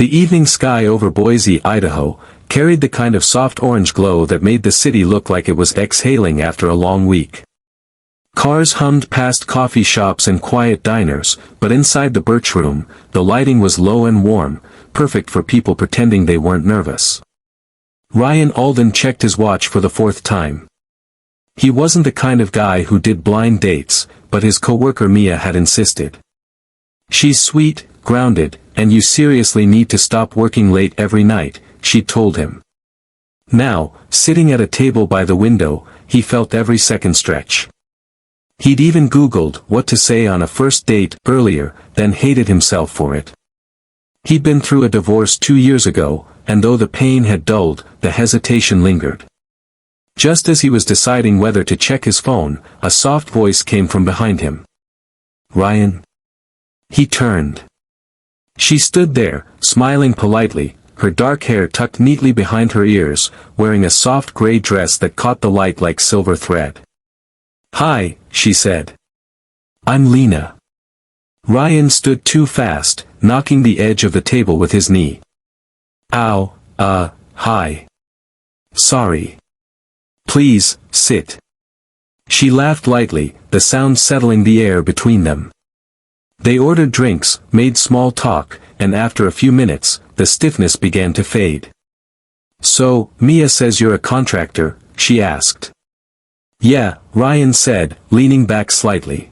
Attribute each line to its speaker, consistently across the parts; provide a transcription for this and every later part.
Speaker 1: The evening sky over Boise, Idaho, carried the kind of soft orange glow that made the city look like it was exhaling after a long week. Cars hummed past coffee shops and quiet diners, but inside the Birch Room, the lighting was low and warm, perfect for people pretending they weren't nervous. Ryan Alden checked his watch for the fourth time. He wasn't the kind of guy who did blind dates, but his coworker Mia had insisted. "She's sweet, grounded, and you seriously need to stop working late every night," she told him. Now, sitting at a table by the window, he felt every second stretch. He'd even Googled what to say on a first date earlier, then hated himself for it. He'd been through a divorce 2 years ago, and though the pain had dulled, the hesitation lingered. Just as he was deciding whether to check his phone, a soft voice came from behind him. "Ryan?" He turned. She stood there, smiling politely, her dark hair tucked neatly behind her ears, wearing a soft gray dress that caught the light like silver thread. "Hi," she said. "I'm Lena." Ryan stood too fast, knocking the edge of the table with his knee. "Ow, hi. Sorry. Please, sit." She laughed lightly, the sound settling the air between them. They ordered drinks, made small talk, and after a few minutes, the stiffness began to fade. "So, Mia says you're a contractor?" she asked. "Yeah," Ryan said, leaning back slightly.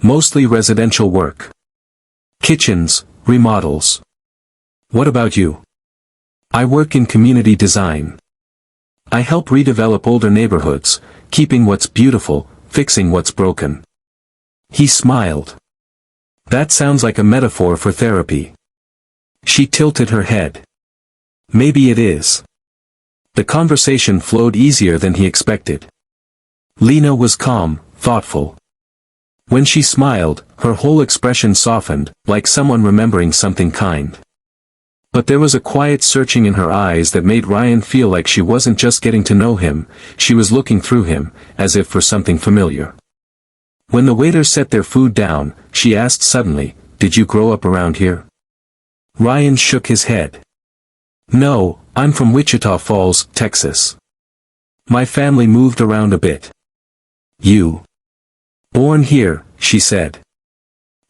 Speaker 1: "Mostly residential work. Kitchens, remodels. What about you?" "I work in community design. I help redevelop older neighborhoods, keeping what's beautiful, fixing what's broken." He smiled. "That sounds like a metaphor for therapy." She tilted her head. "Maybe it is." The conversation flowed easier than he expected. Lena was calm, thoughtful. When she smiled, her whole expression softened, like someone remembering something kind. But there was a quiet searching in her eyes that made Ryan feel like she wasn't just getting to know him, she was looking through him, as if for something familiar. When the waiter set their food down, she asked suddenly, "Did you grow up around here?" Ryan shook his head. "No, I'm from Wichita Falls, Texas. My family moved around a bit." "You?" "Born here," she said.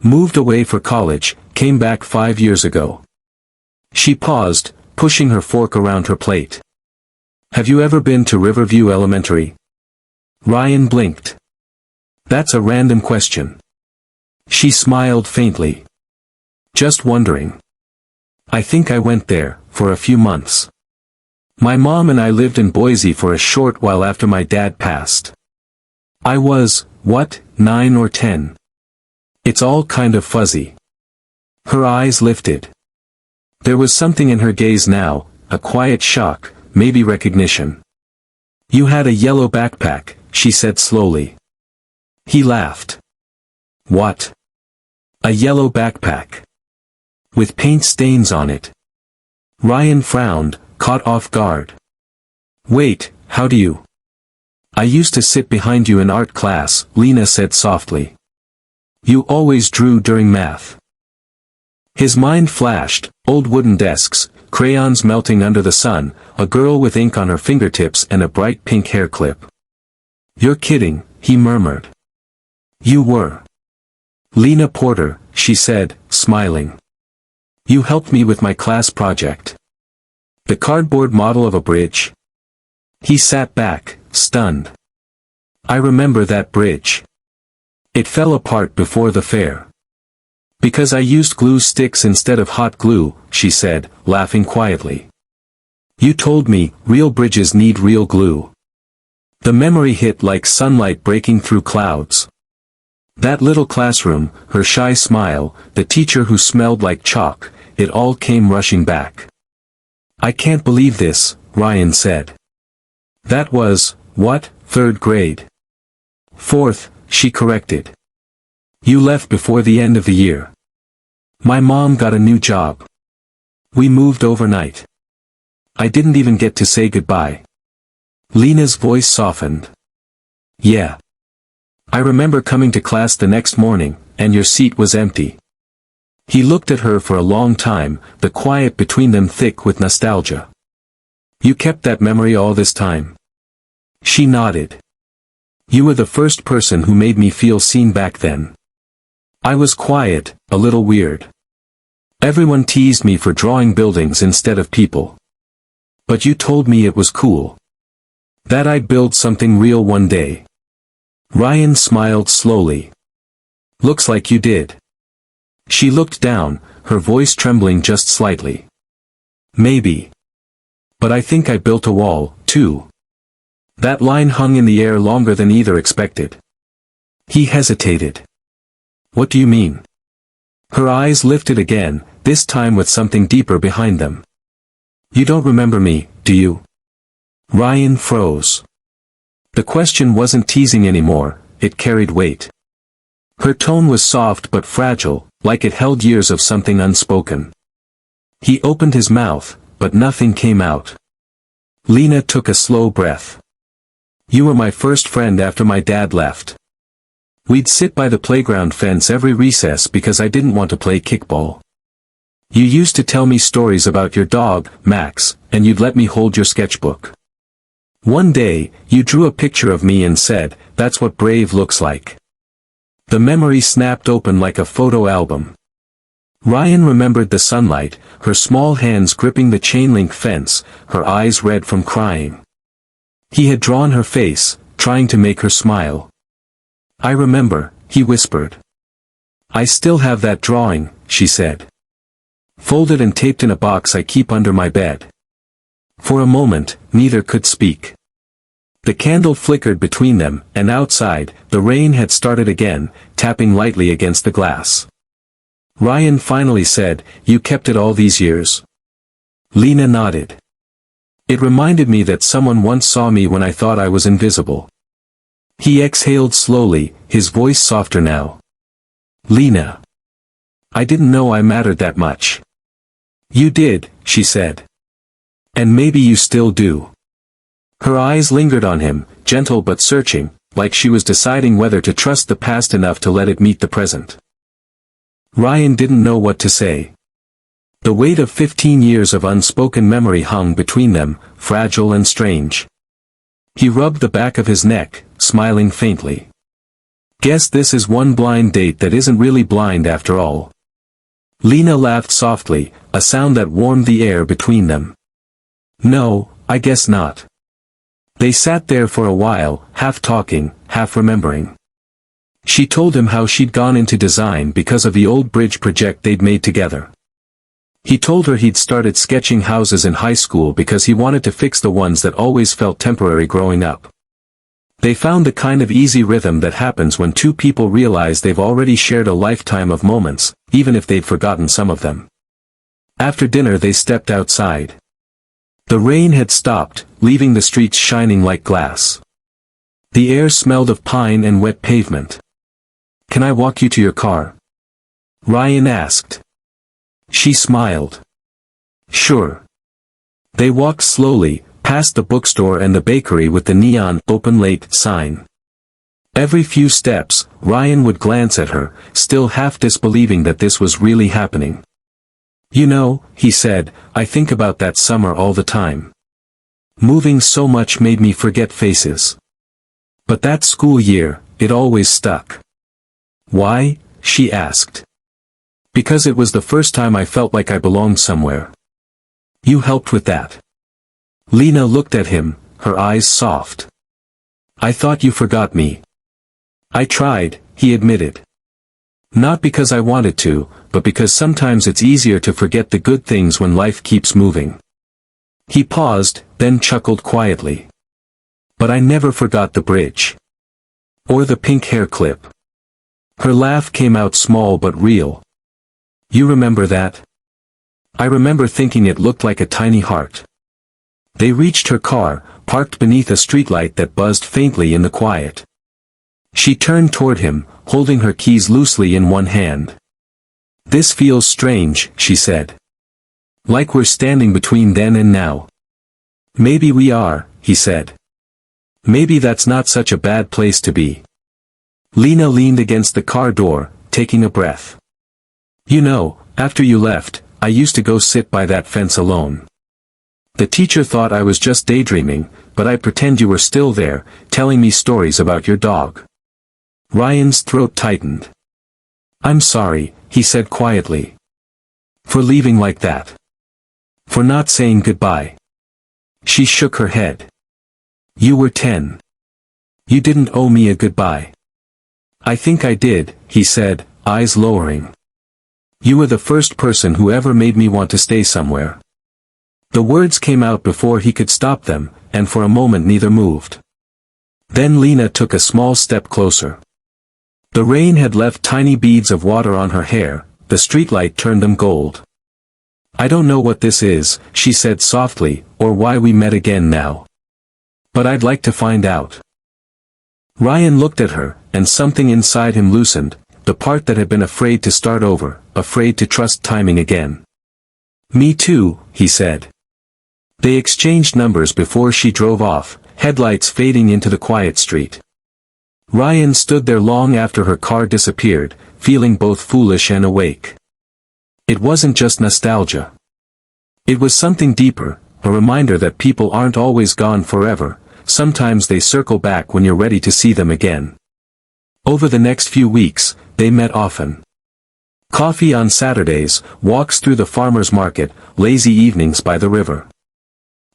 Speaker 1: "Moved away for college, came back 5 years ago." She paused, pushing her fork around her plate. "Have you ever been to Riverview Elementary?" Ryan blinked. "That's a random question." She smiled faintly. "Just wondering. I think I went there, for a few months. My mom and I lived in Boise for a short while after my dad passed. I was, 9 or 10? It's all kind of fuzzy." Her eyes lifted. There was something in her gaze now, a quiet shock, maybe recognition. "You had a yellow backpack," she said slowly. He laughed. "What?" "A yellow backpack. With paint stains on it." Ryan frowned, caught off guard. "Wait, how do you?" "I used to sit behind you in art class," Lena said softly. "You always drew during math." His mind flashed, old wooden desks, crayons melting under the sun, a girl with ink on her fingertips and a bright pink hair clip. "You're kidding," he murmured. "You were." "Lena Porter," she said, smiling. "You helped me with my class project. The cardboard model of a bridge." He sat back, stunned. "I remember that bridge. It fell apart before the fair." "Because I used glue sticks instead of hot glue," she said, laughing quietly. "You told me, real bridges need real glue." The memory hit like sunlight breaking through clouds. That little classroom, her shy smile, the teacher who smelled like chalk, it all came rushing back. "I can't believe this," Ryan said. "That was, 3rd grade?" "4th, she corrected. "You left before the end of the year." "My mom got a new job. We moved overnight. I didn't even get to say goodbye." Lena's voice softened. "Yeah. I remember coming to class the next morning, and your seat was empty." He looked at her for a long time, the quiet between them thick with nostalgia. You kept that memory all this time? She nodded. You were the first person who made me feel seen back then. I was quiet, a little weird. Everyone teased me for drawing buildings instead of people. But you told me it was cool. That I'd build something real one day. Ryan smiled slowly. Looks like you did. She looked down, her voice trembling just slightly. Maybe. But I think I built a wall, too. That line hung in the air longer than either expected. He hesitated. What do you mean? Her eyes lifted again, this time with something deeper behind them. You don't remember me, do you? Ryan froze. The question wasn't teasing anymore, it carried weight. Her tone was soft but fragile, like it held years of something unspoken. He opened his mouth, but nothing came out. Lena took a slow breath. You were my first friend after my dad left. We'd sit by the playground fence every recess because I didn't want to play kickball. You used to tell me stories about your dog, Max, and you'd let me hold your sketchbook. One day, you drew a picture of me and said, "That's what brave looks like." The memory snapped open like a photo album. Ryan remembered the sunlight, her small hands gripping the chain-link fence, her eyes red from crying. He had drawn her face, trying to make her smile. I remember, he whispered. I still have that drawing, she said. Folded and taped in a box I keep under my bed. For a moment, neither could speak. The candle flickered between them, and outside, the rain had started again, tapping lightly against the glass. Ryan finally said, You kept it all these years? Lena nodded. It reminded me that someone once saw me when I thought I was invisible. He exhaled slowly, his voice softer now. Lena. I didn't know I mattered that much. You did, she said. And maybe you still do. Her eyes lingered on him, gentle but searching, like she was deciding whether to trust the past enough to let it meet the present. Ryan didn't know what to say. The weight of 15 years of unspoken memory hung between them, fragile and strange. He rubbed the back of his neck, smiling faintly. Guess this is one blind date that isn't really blind after all. Lena laughed softly, a sound that warmed the air between them. No, I guess not. They sat there for a while, half talking, half remembering. She told him how she'd gone into design because of the old bridge project they'd made together. He told her he'd started sketching houses in high school because he wanted to fix the ones that always felt temporary growing up. They found the kind of easy rhythm that happens when two people realize they've already shared a lifetime of moments, even if they've forgotten some of them. After dinner they stepped outside. The rain had stopped, leaving the streets shining like glass. The air smelled of pine and wet pavement. Can I walk you to your car? Ryan asked. She smiled. Sure. They walked slowly, past the bookstore and the bakery with the neon "Open Late" sign. Every few steps, Ryan would glance at her, still half disbelieving that this was really happening. You know, he said, I think about that summer all the time. Moving so much made me forget faces. But that school year, it always stuck. Why? She asked. Because it was the first time I felt like I belonged somewhere. You helped with that. Lena looked at him, her eyes soft. I thought you forgot me. I tried, he admitted. Not because I wanted to, but because sometimes it's easier to forget the good things when life keeps moving. He paused, then chuckled quietly. But I never forgot the bridge. Or the pink hair clip. Her laugh came out small but real. You remember that? I remember thinking it looked like a tiny heart. They reached her car, parked beneath a streetlight that buzzed faintly in the quiet. She turned toward him, holding her keys loosely in one hand. This feels strange, she said. Like we're standing between then and now. Maybe we are, he said. Maybe that's not such a bad place to be. Lena leaned against the car door, taking a breath. You know, after you left, I used to go sit by that fence alone. The teacher thought I was just daydreaming, but I'd pretend you were still there, telling me stories about your dog. Ryan's throat tightened. I'm sorry, he said quietly. For leaving like that. For not saying goodbye. She shook her head. You were 10. You didn't owe me a goodbye. I think I did, he said, eyes lowering. You were the first person who ever made me want to stay somewhere. The words came out before he could stop them, and for a moment neither moved. Then Lena took a small step closer. The rain had left tiny beads of water on her hair, the streetlight turned them gold. I don't know what this is, she said softly, or why we met again now. But I'd like to find out. Ryan looked at her, and something inside him loosened, the part that had been afraid to start over, afraid to trust timing again. Me too, he said. They exchanged numbers before she drove off, headlights fading into the quiet street. Ryan stood there long after her car disappeared, feeling both foolish and awake. It wasn't just nostalgia. It was something deeper, a reminder that people aren't always gone forever, sometimes they circle back when you're ready to see them again. Over the next few weeks, they met often. Coffee on Saturdays, walks through the farmer's market, lazy evenings by the river.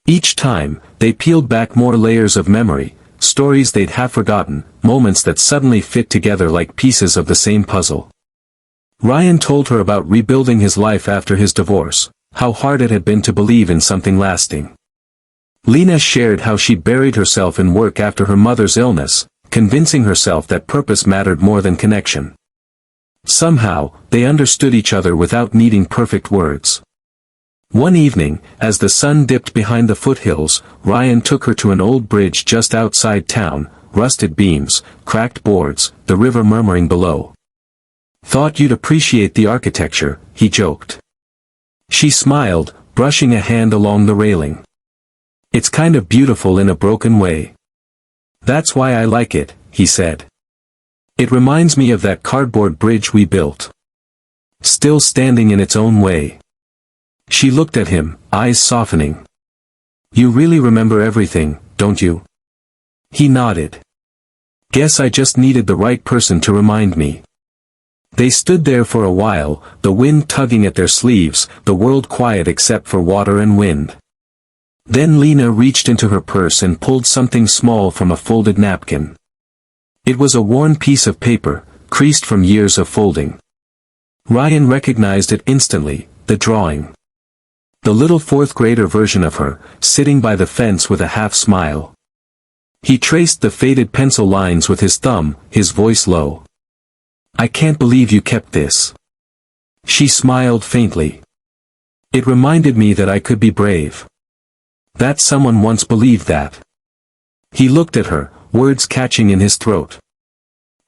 Speaker 1: Each time, they peeled back more layers of memory, stories they'd half forgotten, moments that suddenly fit together like pieces of the same puzzle. Ryan told her about rebuilding his life after his divorce, how hard it had been to believe in something lasting. Lena shared how she buried herself in work after her mother's illness, convincing herself that purpose mattered more than connection. Somehow, they understood each other without needing perfect words. One evening, as the sun dipped behind the foothills, Ryan took her to an old bridge just outside town, rusted beams, cracked boards, the river murmuring below. Thought you'd appreciate the architecture, he joked. She smiled, brushing a hand along the railing. It's kind of beautiful in a broken way. That's why I like it, he said. It reminds me of that cardboard bridge we built. Still standing in its own way. She looked at him, eyes softening. You really remember everything, don't you? He nodded. Guess I just needed the right person to remind me. They stood there for a while, the wind tugging at their sleeves, the world quiet except for water and wind. Then Lena reached into her purse and pulled something small from a folded napkin. It was a worn piece of paper, creased from years of folding. Ryan recognized it instantly, the drawing. The little fourth-grader version of her, sitting by the fence with a half-smile. He traced the faded pencil lines with his thumb, his voice low. I can't believe you kept this. She smiled faintly. It reminded me that I could be brave. That someone once believed that. He looked at her, words catching in his throat.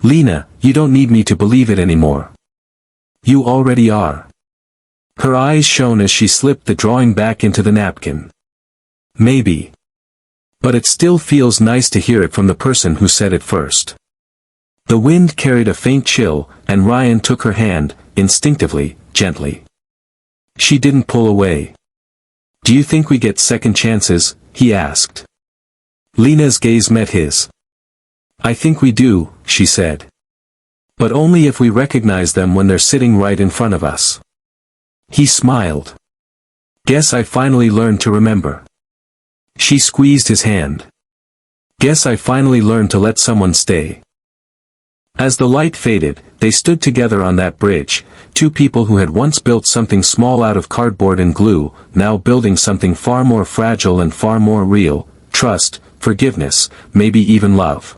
Speaker 1: Lena, you don't need me to believe it anymore. You already are. Her eyes shone as she slipped the drawing back into the napkin. Maybe. But it still feels nice to hear it from the person who said it first. The wind carried a faint chill, and Ryan took her hand, instinctively, gently. She didn't pull away. Do you think we get second chances? He asked. Lena's gaze met his. I think we do, she said. But only if we recognize them when they're sitting right in front of us. He smiled. Guess I finally learned to remember. She squeezed his hand. Guess I finally learned to let someone stay. As the light faded, they stood together on that bridge, two people who had once built something small out of cardboard and glue, now building something far more fragile and far more real, trust, forgiveness, maybe even love.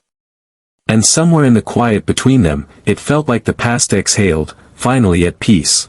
Speaker 1: And somewhere in the quiet between them, it felt like the past exhaled, finally at peace.